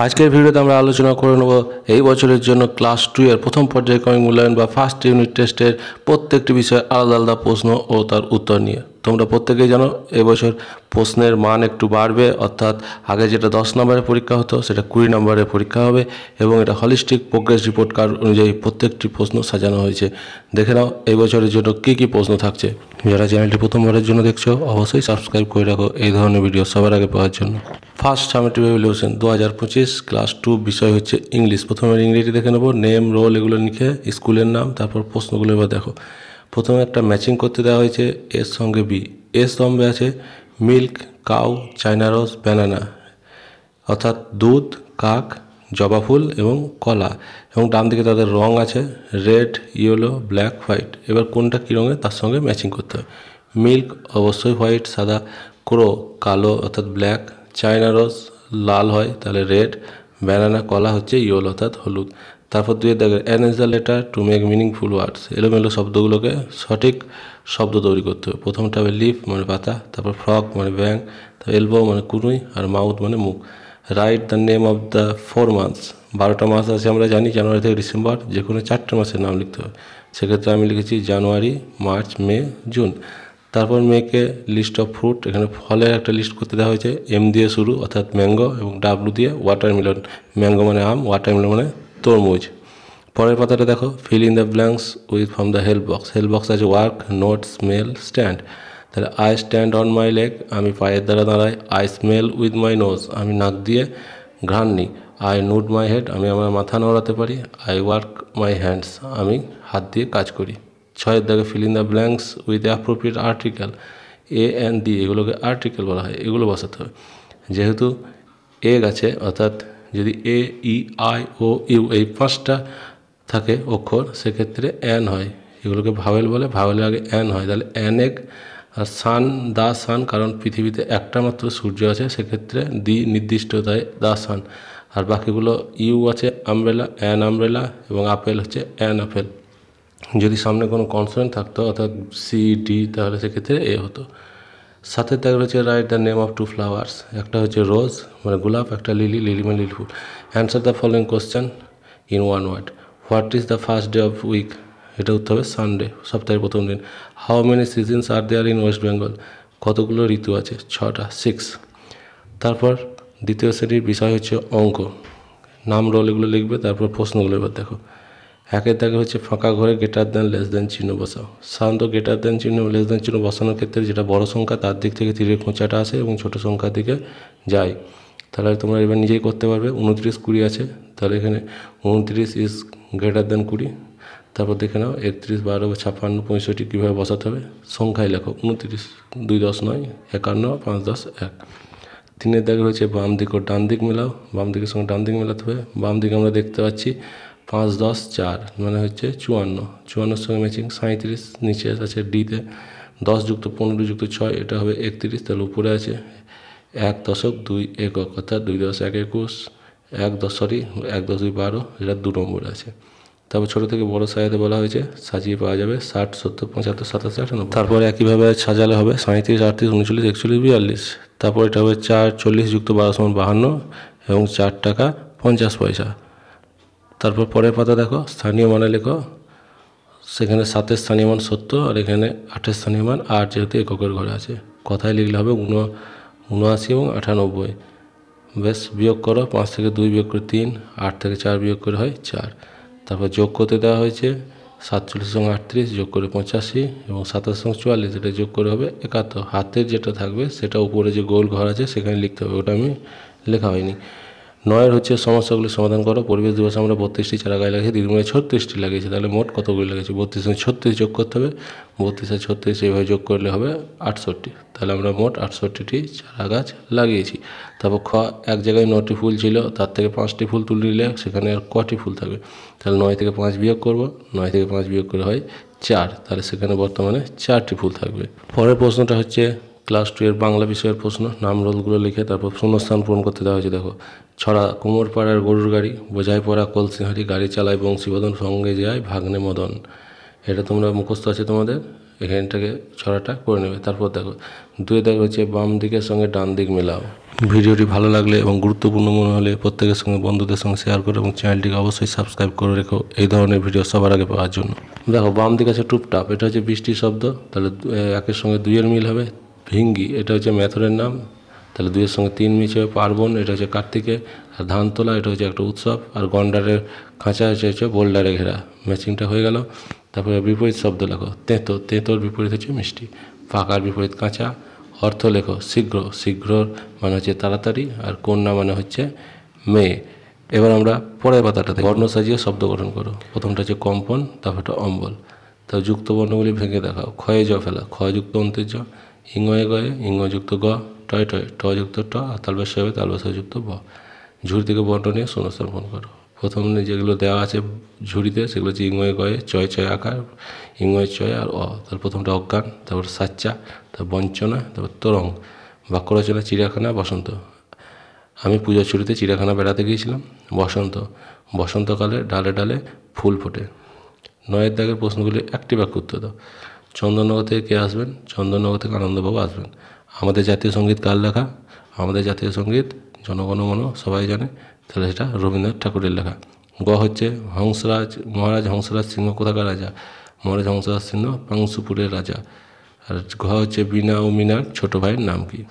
আজকের ভিডিওতে আমরা আলোচনা করে নেব এই বছরের জন্য ক্লাস 2 এর প্রথম পর্যায়ক্রমিক মূল্যায়ন বা ফার্স্ট ইউনিট টেস্টের প্রত্যেকটি বিষয়ে আলাদা আলাদা প্রশ্ন ও তার উত্তর নিয়ে। তোমরা প্রত্যেকেই জানো এবছর প্রশ্নের মান একটু বাড়বে, অর্থাৎ আগে যেটা 10 নম্বরের পরীক্ষা হতো সেটা 20 নম্বরের পরীক্ষা হবে এবং এটা হলিস্টিক প্রোগ্রেস রিপোর্ট কার্ড অনুযায়ী প্রত্যেকটি প্রশ্ন সাজানো হয়েছে। দেখে নাও এই বছরের জন্য কী কী প্রশ্ন থাকছে। যারা চ্যানেলটি প্রথমবারের জন্য দেখছো অবশ্যই সাবস্ক্রাইব করে রাখো এই ধরনের ভিডিও সবার আগে পাওয়ার জন্য। ফার্স্ট সামেটিভ ইভ্যালুয়েশন 2025 ক্লাস 2 বিষয় হচ্ছে ইংলিশ। প্রথমে ইংরেজি দেখে নেবো, নেম রোল এগুলো লিখে স্কুলের নাম, তারপর প্রশ্নগুলো এবার দেখো। প্রথমে একটা ম্যাচিং করতে দেওয়া হয়েছে এর সঙ্গে বি। এর স্তম্ভে আছে milk, cow, China rose, banana, অর্থাৎ দুধ, কাক, জবা ফুল এবং কলা, এবং ডান দিকে তাদের রং আছে রেড, ইয়েলো, ব্ল্যাক, হোয়াইট। এবার কোনটা কী রঙের তার সঙ্গে ম্যাচিং করতে হবে। মিল্ক অবশ্যই হোয়াইট সাদা, ক্রো কালো অর্থাৎ ব্ল্যাক, চায়না রোজ লাল হয় তাহলে রেড, ব্যানানা কলা হচ্ছে ইয়েলো অর্থাৎ হলুদ। তারপর দুয়ে দেখে an is the letter to make meaningful ওয়ার্ডস। এলোমেলো শব্দগুলোকে সঠিক শব্দ তৈরি করতে হবে। প্রথমটা হবে লিফ মানে পাতা, তারপর ফ্রক মানে ব্যাং, তারপর এলবো মানে কুনুই, আর মাউথ মানে মুখ। Write the name of the 4 months. 12টা মাস আছে আমরা জানি, জানুয়ারি থেকে ডিসেম্বর, যে কোনো 4টে মাসের নাম লিখতে হবে। সেক্ষেত্রে আমি লিখেছি জানুয়ারি, মার্চ, মে, জুন। তারপর মেকে লিস্ট অফ ফ্রুট, এখানে ফলের একটা লিস্ট করতে দেওয়া হয়েছে, এম দিয়ে শুরু অর্থাৎ ম্যাঙ্গো এবং ডাব্লু দিয়ে ওয়াটারমেলন। ম্যাঙ্গো মানে আম, ওয়াটারমেলন মানে তরমুজ। পরের পাতাটা দেখো, fill in the blanks with from the help box. Help box আছে ওয়ার্ক, নোট, স্মেল, স্ট্যান্ড। তাহলে I stand on my leg, আমি পায়ের দ্বারা দাঁড়াই। I smell with my nose, আমি নাক দিয়ে ঘ্রাণ নিই। আই নুড মাই হেড, আমি আমার মাথা নড়াতে পারি। আই ওয়ার্ক মাই হ্যান্ডস, আমি হাত দিয়ে কাজ করি। 6 দাগে feel in the blanks with appropriate article. A and D এগুলোকে আর্টিকেল বলা হয়, এগুলো বসাতে হবে। যেহেতু এগ আছে অর্থাৎ যদি এ, ই, আই, ও, ইউ এই 5টা থাকে অক্ষর, সেক্ষেত্রে অ্যান হয়। এগুলোকে ভাওয়েল বলে, ভাওয়েলের আগে অ্যান হয়। তাহলে অ্যান এগ। আর সান, দা সান, কারণ পৃথিবীতে একটা মাত্র সূর্য আছে, সেক্ষেত্রে দি নির্দিষ্ট, তাই দা সান। আর বাকিগুলো ইউ আছে আমব্রেলা, অ্যান আমব্রেলা, এবং আপেল হচ্ছে অ্যান আপেল। যদি সামনে কোনো কনসোনেন্ট থাকতো অর্থাৎ সি, ডি, তাহলে সেক্ষেত্রে এ হতো। 7 দাগ রয়েছে write the name of 2 flowers. একটা হচ্ছে রোজ মানে গোলাপ, একটা লিলি, লিলি মানে লিলি ফুল। Answer the following question in 1 word. What is the first day of week? এটা উত্তর হবে সানডে, সপ্তাহের প্রথম দিন। How many seasons are there in West Bengal? কতগুলো ঋতু আছে? 6টা, 6। তারপর দ্বিতীয় শ্রেণীর বিষয় হচ্ছে অঙ্ক। নাম রোল এগুলো লিখবে, তারপর প্রশ্নগুলো এবার দেখো। 1 দাগে হচ্ছে ফাঁকা ঘরে গ্রেটার দ্যান লেস দ্যান চিহ্ন বসাও। সাধারণত গ্রেটার দ্যান চিহ্ন লেস দ্যান চিহ্ন বসানোর ক্ষেত্রে যেটা বড় সংখ্যা তার দিক থেকে তীরের খোঁচাটা আসে এবং ছোটো সংখ্যার দিকে যায়। তাহলে তোমরা এবার নিজেই করতে পারবে। 29, 20 আছে, তাহলে এখানে 29 ইজ গ্রেটার দ্যান 20। তারপর দেখে নাও 31, 12, 56, 65 কীভাবে বসাতে হবে। সংখ্যায় লেখো 29, 2 10 9, 51, 5 10 1। 3 দাগে হচ্ছে বাম দিক ও ডান দিক মেলাও। বাম দিকের সঙ্গে ডান দিক মেলাতে হবে। বাম দিকে আমরা দেখতে পাচ্ছি 5 10 4 মানে হচ্ছে 54। 54 সঙ্গে ম্যাচিং 37 নিচে আছে ডিতে। 10 যুক্ত 15 যুক্ত 6 এটা হবে 31। তাহলে উপরে আছে 1.2 একক অর্থাৎ 2 10 1 21, 1 10 2 12, এটা 2 নম্বরে আছে। তারপর ছোটো থেকে বড়ো সাজাতে বলা হয়েছে, সাজিয়ে পাওয়া যাবে 60 70 75 87 98। তারপরে একইভাবে সাজালে হবে 37 38 39 41 42। তারপর এটা হবে 4 40 যুক্ত 12 সমান 52 এবং 4 টাকা 50 পয়সা। তারপর পরের পাতা দেখো, স্থানীয় মানে লেখো। সেখানে 7-এর স্থানীয় মান 70 আর এখানে 8-এর স্থানীয় মান 8, যেহেতু এককের ঘরে আছে। কথায় লিখলে হবে 79 এবং 98। বেশ, বিয়োগ করো। 5 থেকে 2 বিয়োগ করে 3, 8 থেকে 4 বিয়োগ করে হয় 4। তারপর যোগ করতে দেওয়া হয়েছে 47 সঙ্গে 38 যোগ করে 85 এবং 27 সঙ্গে 44, এটা যোগ করে হবে 71। হাতের যেটা থাকবে সেটা উপরে যে গোল ঘর আছে সেখানে লিখতে হবে, ওটা আমি লেখা হয়নি। 9 হচ্ছে সমস্যাগুলি সমাধান করো। পরিবেশ দিবসে আমরা 32টি চারা গাছ লাগিয়েছি, দীর্ঘমেয়াদে 36টি লাগিয়েছি, তাহলে মোট কতগুলি লাগিয়েছি? 32 সঙ্গে 36 যোগ করতে হবে। 32 আর 36 এইভাবে যোগ করলে হবে 68। তাহলে আমরা মোট 68টি চারা গাছ লাগিয়েছি। তারপর এক জায়গায় 9টি ফুল ছিল, তার থেকে 5টি ফুল তুলে নিলে সেখানে আর কটি ফুল থাকবে? তাহলে 9 থেকে 5 বিয়োগ করব। 9 থেকে 5 বিয়োগ করে হয় 4, তাহলে সেখানে বর্তমানে 4টি ফুল থাকবে। পরের প্রশ্নটা হচ্ছে ক্লাস 2 এর বাংলা বিষয়ের প্রশ্ন। নাম রোলগুলো লিখে তারপর শূন্যস্থান পূরণ করতে দেওয়া হয়েছে। দেখো, ছড়া কুমোরপাড়ার গরুর গাড়ি, বোঝাই পড়া কলসিহারি, গাড়ি চালায় বংশীবদন, সঙ্গে যায় ভাগ্নে মদন। এটা তোমরা মুখস্থ আছে তোমাদের, এখানটাকে ছড়াটা করে নেবে। তারপর দেখো 2 দাগ হচ্ছে বাম দিকের সঙ্গে ডান দিক মেলাও। ভিডিওটি ভালো লাগলে এবং গুরুত্বপূর্ণ মনে হলে প্রত্যেকের সঙ্গে বন্ধুদের সঙ্গে শেয়ার করো এবং চ্যানেলটিকে অবশ্যই সাবস্ক্রাইব করে রেখো এই ধরনের ভিডিও সবার আগে পাওয়ার জন্য। দেখো বাম দিকে আছে টুপটাপ, এটা হচ্ছে বৃষ্টির শব্দ, তাহলে একের সঙ্গে দুইয়ের মিল হবে। ভিঙ্গি এটা হচ্ছে মেথরের নাম, তাহলে দুইয়ের সঙ্গে তিন মিল হবে। পার্বণ এটা হচ্ছে কার্তিকে। আর ধান তোলা এটা হচ্ছে একটা উৎসব। আর গন্ডারের খাঁচা হচ্ছে বোল্ডারে ঘেরা। ম্যাচিংটা হয়ে গেল। তারপরে বিপরীত শব্দ লেখো। তেঁতো, তেঁতোর বিপরীত হচ্ছে মিষ্টি। ফাঁকার বিপরীত কাঁচা। অর্থ লেখো শীঘ্র, শীঘ্রর মানে হচ্ছে তাড়াতাড়ি, আর কন্যা মানে হচ্ছে মেয়ে। এবার আমরা পরের পাতাটাতে বর্ণ সাজিয়ে শব্দ গঠন করো। প্রথমটা হচ্ছে কম্পন, তারপরটা অম্বল। তার যুক্ত বর্ণগুলি ভেঙে দেখাও। ক্ষয়ে জ ফেলা, ক্ষযুক্ত অন্তের জ। ইংয়ে গয়ে, ইংযুক্ত গ। টয় টয়, টযুক্ত ট। আর তালবেশ হবে, তালবেশ যুক্ত ব। ঝুড়ি থেকে বর্ণ নিয়ে শূন্যস্থাপন করো। প্রথমে যেগুলো দেওয়া আছে ঝুড়িতে সেগুলো হচ্ছে ইংয়ে গয়ে, চয় চয় আকার, ইংয় চয় আর অ। তার প্রথমটা অজ্ঞান, তারপর সাচ্চা, তারপর বঞ্চনা, তারপর তরং। বাক্য রচনা চিড়িয়াখানা, বসন্ত। আমি পূজার ছুটিতে চিড়িয়াখানা বেড়াতে গিয়েছিলাম। বসন্ত, বসন্তকালে ডালে ডালে ফুল ফোটে। নয়ের দাগের প্রশ্নগুলি একটি বাক্য উত্তর দাও। চন্দননগর থেকে কে আসবেন? চন্দননগর থেকে আনন্দবাবু আসবেন। আমাদের জাতীয় সঙ্গীত কার লেখা? আমাদের জাতীয় সঙ্গীত জনগণ মন সবাই জানে, তাহলে সেটা রবীন্দ্রনাথ ঠাকুরের লেখা। গ হচ্ছে হংসরাজ, মহারাজ হংসরাজ সিংহ কোথাকার রাজা? মহারাজ হংসরাজ সিংহ পাংশুপুরের রাজা। আর ঘ হচ্ছে বীণা ও মীনার ছোট ভাইয়ের নাম কি?